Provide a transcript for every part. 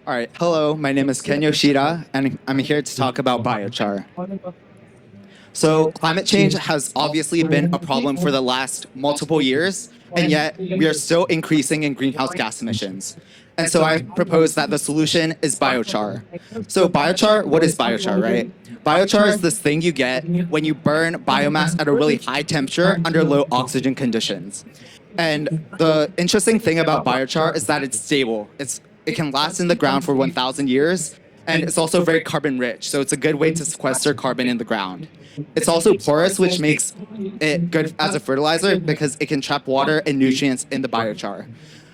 All right, hello, my name is Ken Yoshida, and I'm here to talk about biochar. So climate change has obviously been a problem for the last multiple years, and yet we are still increasing in greenhouse gas emissions. And so I propose that the solution is biochar. So biochar, what is biochar, right? Biochar is this thing you get when you burn biomass at a really high temperature under low oxygen conditions. And the interesting thing about biochar is that it's stable. It can last in the ground for 1,000 years, and it's also very carbon rich, so it's a good way to sequester carbon in the ground. It's also porous, which makes it good as a fertilizer because it can trap water and nutrients in the biochar.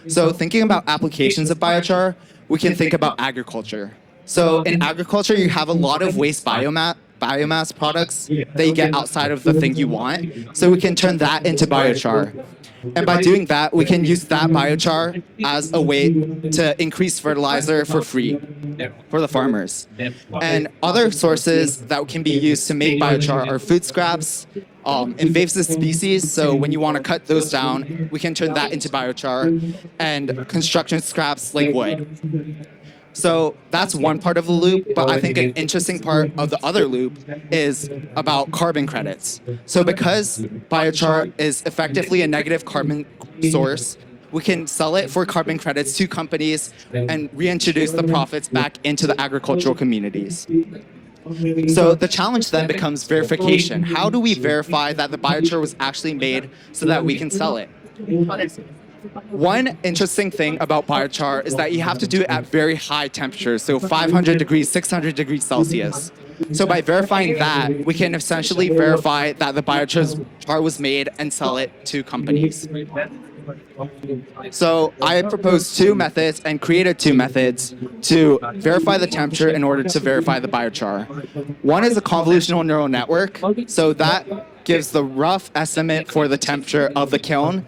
So thinking about applications of biochar, we can think about agriculture. So in agriculture, you have a lot of waste biomass products that you get outside of the thing you want. So we can turn that into biochar. And by doing that, we can use that biochar as a way to increase fertilizer for free for the farmers. And other sources that can be used to make biochar are food scraps, invasive species. So when you want to cut those down, we can turn that into biochar, and construction scraps like wood. So that's one part of the loop, but I think an interesting part of the other loop is about carbon credits. So because biochar is effectively a negative carbon source, we can sell it for carbon credits to companies and reintroduce the profits back into the agricultural communities. So the challenge then becomes verification. How do we verify that the biochar was actually made so that we can sell it? One interesting thing about biochar is that you have to do it at very high temperatures, so 500 degrees, 600 degrees Celsius. So by verifying that, we can essentially verify that the biochar was made and sell it to companies. So I proposed two methods and created two methods to verify the temperature in order to verify the biochar. One is a convolutional neural network, so that gives the rough estimate for the temperature of the kiln.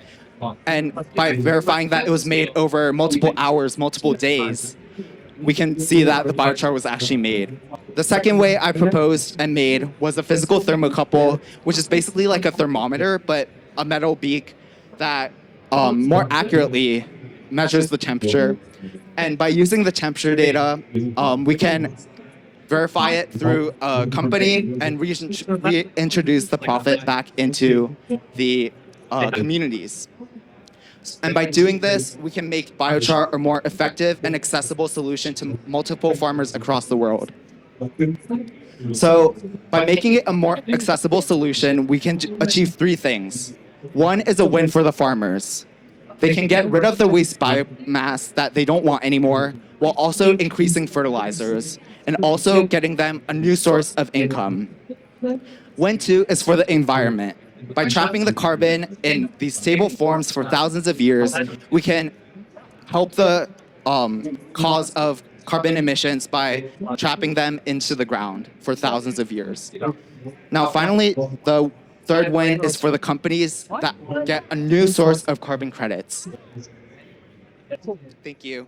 And by verifying that it was made over multiple hours, multiple days, we can see that the biochar was actually made. The second way I proposed and made was a physical thermocouple, which is basically like a thermometer, but a metal beak that more accurately measures the temperature. And by using the temperature data, we can verify it through a company and reintroduce the profit back into the communities. And by doing this, we can make biochar a more effective and accessible solution to multiple farmers across the world. So by making it a more accessible solution, we can achieve three things. One is a win for the farmers. They can get rid of the waste biomass that they don't want anymore, while also increasing fertilizers and also getting them a new source of income. Win two is for the environment. By trapping the carbon in these stable forms for thousands of years, we can help the cause of carbon emissions by trapping them into the ground for thousands of years. Now, finally, the third win is for the companies that get a new source of carbon credits. Thank you.